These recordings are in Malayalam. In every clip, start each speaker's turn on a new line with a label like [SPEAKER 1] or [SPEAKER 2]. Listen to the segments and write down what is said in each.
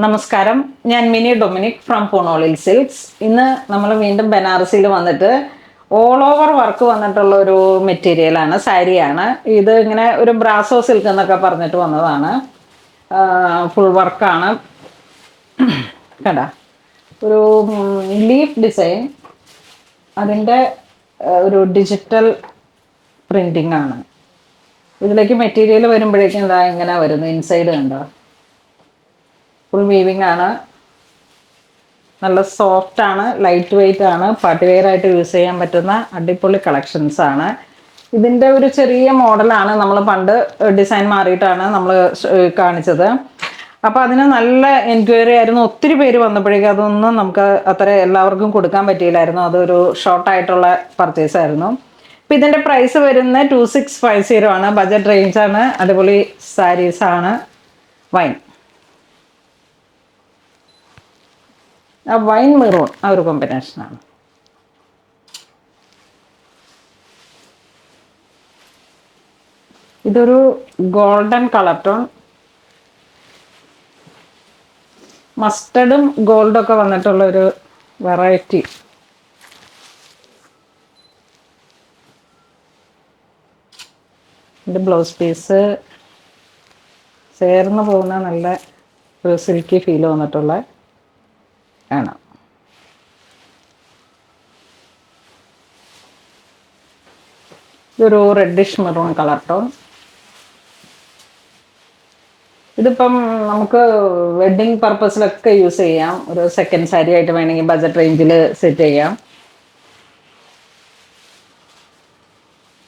[SPEAKER 1] നമസ്കാരം, ഞാൻ മിനി ഡൊമിനിക് ഫ്രം പൂണോളിൽ സിൽക്സ്. ഇന്ന് നമ്മൾ വീണ്ടും ബനാറസിയിൽ വന്നിട്ട് ഓൾ ഓവർ വർക്ക് വന്നിട്ടുള്ള ഒരു മെറ്റീരിയലാണ്, സാരിയാണ്. ഇത് ഇങ്ങനെ ഒരു ബ്രാസോ സിൽക്ക് എന്നൊക്കെ പറഞ്ഞിട്ട് വന്നതാണ്. ഫുൾ വർക്കാണ്. കണ്ട ഒരു ലീഫ് ഡിസൈൻ, അതിൻ്റെ ഒരു ഡിജിറ്റൽ പ്രിന്റിംഗ് ആണ്. ഇതിലേക്ക് മെറ്റീരിയൽ വരുമ്പോഴേക്കും ഇതാ ഇങ്ങനെ വരുന്നു. ഇൻസൈഡ് കണ്ടോ, ഫുൾ വീവിങ് ആണ്. നല്ല സോഫ്റ്റ് ആണ്, ലൈറ്റ് വെയിറ്റ് ആണ്, പാർട്ടി വെയർ ആയിട്ട് യൂസ് ചെയ്യാൻ പറ്റുന്ന അടിപൊളി കളക്ഷൻസ് ആണ്. ഇതിൻ്റെ ഒരു ചെറിയ മോഡലാണ് നമ്മൾ പണ്ട് ഡിസൈൻ മാറിയിട്ടാണ് നമ്മൾ കാണിച്ചത്. അപ്പോൾ അതിന് നല്ല എൻക്വയറി ആയിരുന്നു. ഒത്തിരി പേര് വന്നപ്പോഴേക്കും അതൊന്നും നമുക്ക് അത്ര എല്ലാവർക്കും കൊടുക്കാൻ പറ്റിയില്ലായിരുന്നു. അതൊരു ഷോർട്ടായിട്ടുള്ള പർച്ചേസ് ആയിരുന്നു. ഇപ്പം ഇതിൻ്റെ പ്രൈസ് വരുന്നത് 2650 ആണ്. ബജറ്റ് റേഞ്ചാണ്. അടിപൊളി സാരീസാണ്. വൈൻ വൈൻ മെറൂൺ ആ ഒരു കോമ്പിനേഷനാണ്. ഇതൊരു ഗോൾഡൻ കളർ ടോൺ, മസ്റ്റർഡും ഗോൾഡൊക്കെ വന്നിട്ടുള്ള ഒരു വെറൈറ്റി. ഇത് ബ്ലൗസ് പീസ് ചേർന്ന് പോകുന്ന നല്ല ഒരു സിൽക്കി ഫീൽ വന്നിട്ടുള്ള ആണ്. ഇതൊരു റെഡിഷ് മെറൂൺ കളർ ടോൺ. ഇതിപ്പം നമുക്ക് വെഡ്ഡിങ് പർപ്പസിലൊക്കെ യൂസ് ചെയ്യാം. ഒരു സെക്കൻഡ് സാരി ആയിട്ട് വേണമെങ്കിൽ ബജറ്റ് റേഞ്ചിൽ സെറ്റ് ചെയ്യാം.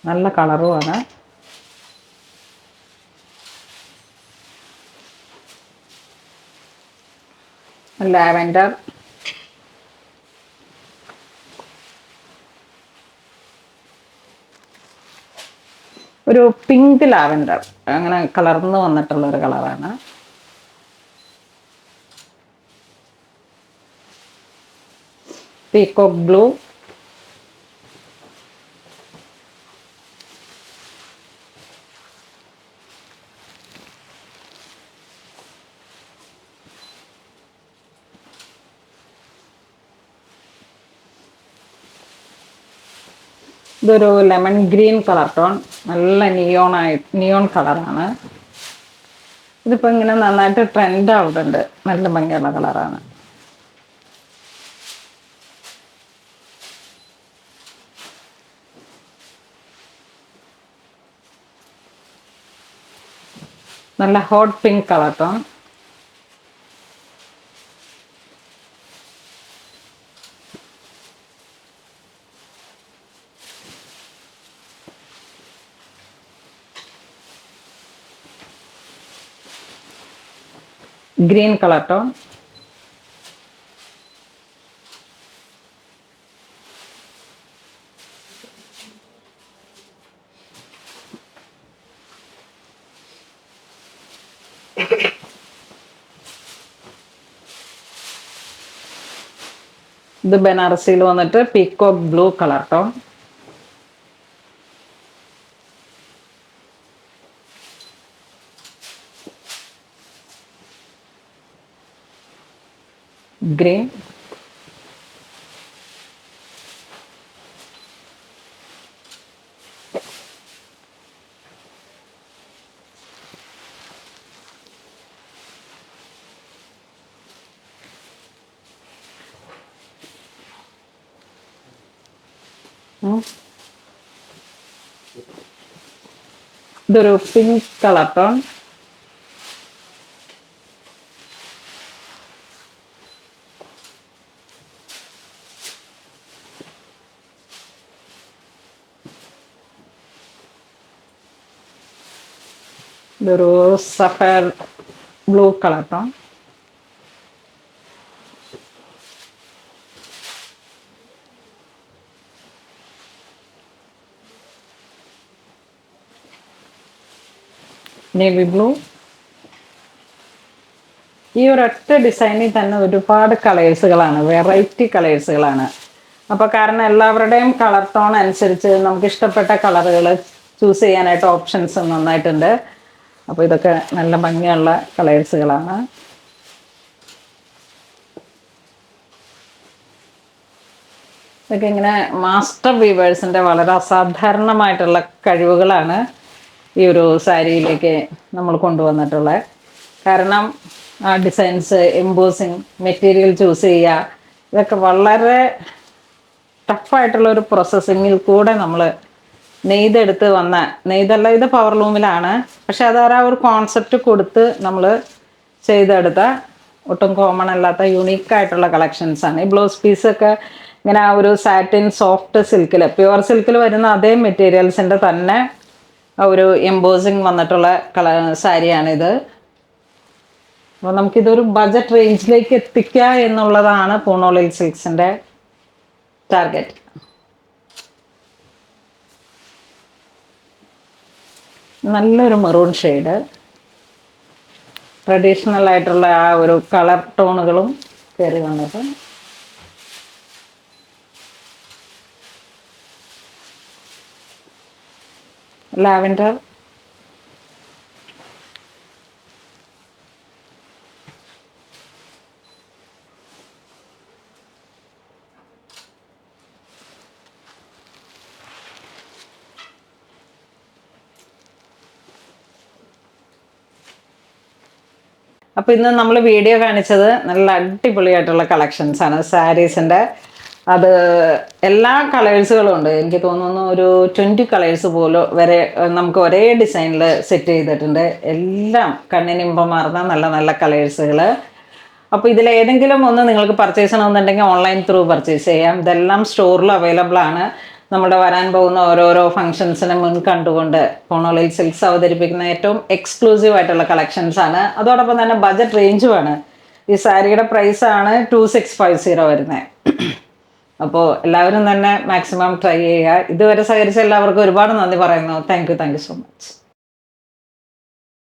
[SPEAKER 1] നല്ല കളറുമാണ്. ലാവൻഡർ, ഒരു പിങ്ക് ലാവൻഡർ, അങ്ങനെ കളർന്ന് വന്നിട്ടുള്ള ഒരു കളറാണ്. പീകോക്ക് ബ്ലൂ, ഇതൊരു ലെമൺ ഗ്രീൻ കളർ ടോൺ, നല്ല നിയോൺ കളറാണ്. ഇതിപ്പോൾ ഇങ്ങനെ നന്നായിട്ട് ട്രെൻഡ് ആവുന്നുണ്ട്. നല്ല ഭംഗിയുള്ള കളറാണ്. നല്ല hot pink colour tone. Green colour tone. ഇത് ബനാറസിയിൽ വന്നിട്ട് peacock blue colour tone. Green, ഇതൊരു പിങ്ക് കളർ ടോൺ. ഇതൊരു sapphire blue colour tone. Navy blue. ഈ ഒരൊറ്റ ഡിസൈനിൽ തന്നെ ഒരുപാട് കളേഴ്സുകളാണ്, വെറൈറ്റി കളേഴ്സുകളാണ്. അപ്പോൾ കാരണം എല്ലാവരുടെയും കളർ ടോൺ അനുസരിച്ച് നമുക്ക് ഇഷ്ടപ്പെട്ട കളറുകൾ ചൂസ് ചെയ്യാനായിട്ട് ഓപ്ഷൻസ് നന്നായിട്ടുണ്ട്. അപ്പോൾ ഇതൊക്കെ നല്ല ഭംഗിയുള്ള കളേഴ്സുകളാണ്. ഇതൊക്കെ ഇങ്ങനെ മാസ്റ്റർ വീവേഴ്സിൻ്റെ വളരെ അസാധാരണമായിട്ടുള്ള കഴിവുകളാണ് ഈ ഒരു സാരിയിലേക്ക് നമ്മൾ കൊണ്ടുവന്നിട്ടുള്ളത്. കാരണം ഡിസൈൻസ്, എംബോസിങ്, മെറ്റീരിയൽ ചൂസ് ചെയ്യുക, ഇതൊക്കെ വളരെ ടഫായിട്ടുള്ള ഒരു പ്രോസസ്സിങ്ങിൽ കൂടെ നമ്മൾ നെയ്തെടുത്ത് വന്ന നെയ്തല്ല, ഇത് പവർ ലൂമിലാണ്. പക്ഷെ അത് ആ ഒരു കോൺസെപ്റ്റ് കൊടുത്ത് നമ്മൾ ചെയ്തെടുത്ത ഒട്ടും കോമൺ അല്ലാത്ത യുണീക്കായിട്ടുള്ള കളക്ഷൻസാണ്. ഈ ബ്ലൗസ് പീസൊക്കെ ഇങ്ങനെ ആ ഒരു സാറ്റിൻ സോഫ്റ്റ് സിൽക്കിൽ, പ്യുവർ സിൽക്കിൽ വരുന്ന അതേ മെറ്റീരിയൽസിൻ്റെ തന്നെ ഒരു എംബോസിങ് വന്നിട്ടുള്ള സാരിയാണിത്. അപ്പോൾ നമുക്കിതൊരു ബജറ്റ് റേഞ്ചിലേക്ക് എത്തിക്കുക എന്നുള്ളതാണ് പൂണോളിൽ സിൽക്സിൻ്റെ ടാർഗറ്റ്. നല്ലൊരു മെറൂൺ ഷെയ്ഡ്, ട്രഡീഷണൽ ആയിട്ടുള്ള ആ ഒരു കളർ ടോണുകളും കയറി വന്നിട്ട് ലാവൻഡർ, അപ്പോൾ ഇന്ന് നമ്മൾ വീഡിയോ കാണിച്ചത് നല്ല അടിപൊളിയായിട്ടുള്ള കളക്ഷൻസാണ് സാരീസിൻ്റെ. അത് എല്ലാ കളേഴ്സുകളും ഉണ്ട്. എനിക്ക് തോന്നുന്നു ഒരു 20 കളേഴ്സ് പോലും വരെ നമുക്ക് ഒരേ ഡിസൈനിൽ സെറ്റ് ചെയ്തിട്ടുണ്ട്. എല്ലാം കണ്ണിനിമ്പമാർന്ന നല്ല നല്ല കളേഴ്സുകൾ. അപ്പോൾ ഇതിലേതെങ്കിലും ഒന്ന് നിങ്ങൾക്ക് പർച്ചേസ് ചെയ്യണമെന്നുണ്ടെങ്കിൽ ഓൺലൈൻ ത്രൂ പർച്ചേസ് ചെയ്യാം. ഇതെല്ലാം സ്റ്റോറിൽ അവൈലബിൾ ആണ്. നമ്മുടെ വരാൻ പോകുന്ന ഓരോരോ ഫംഗ്ഷൻസിനെ മുൻ കണ്ടുകൊണ്ട് പൂണോളിൽ സിൽക്സ് അവതരിപ്പിക്കുന്ന ഏറ്റവും എക്സ്ക്ലൂസീവ് ആയിട്ടുള്ള കളക്ഷൻസാണ്. അതോടൊപ്പം തന്നെ ബജറ്റ് റേഞ്ചുമാണ്. ഈ സാരിയുടെ പ്രൈസാണ് 2650 വരുന്നത്. അപ്പോൾ എല്ലാവരും തന്നെ മാക്സിമം ട്രൈ ചെയ്യുക. ഇതുവരെ സഹകരിച്ച എല്ലാവർക്കും ഒരുപാട് നന്ദി പറയുന്നു. Thank you so much.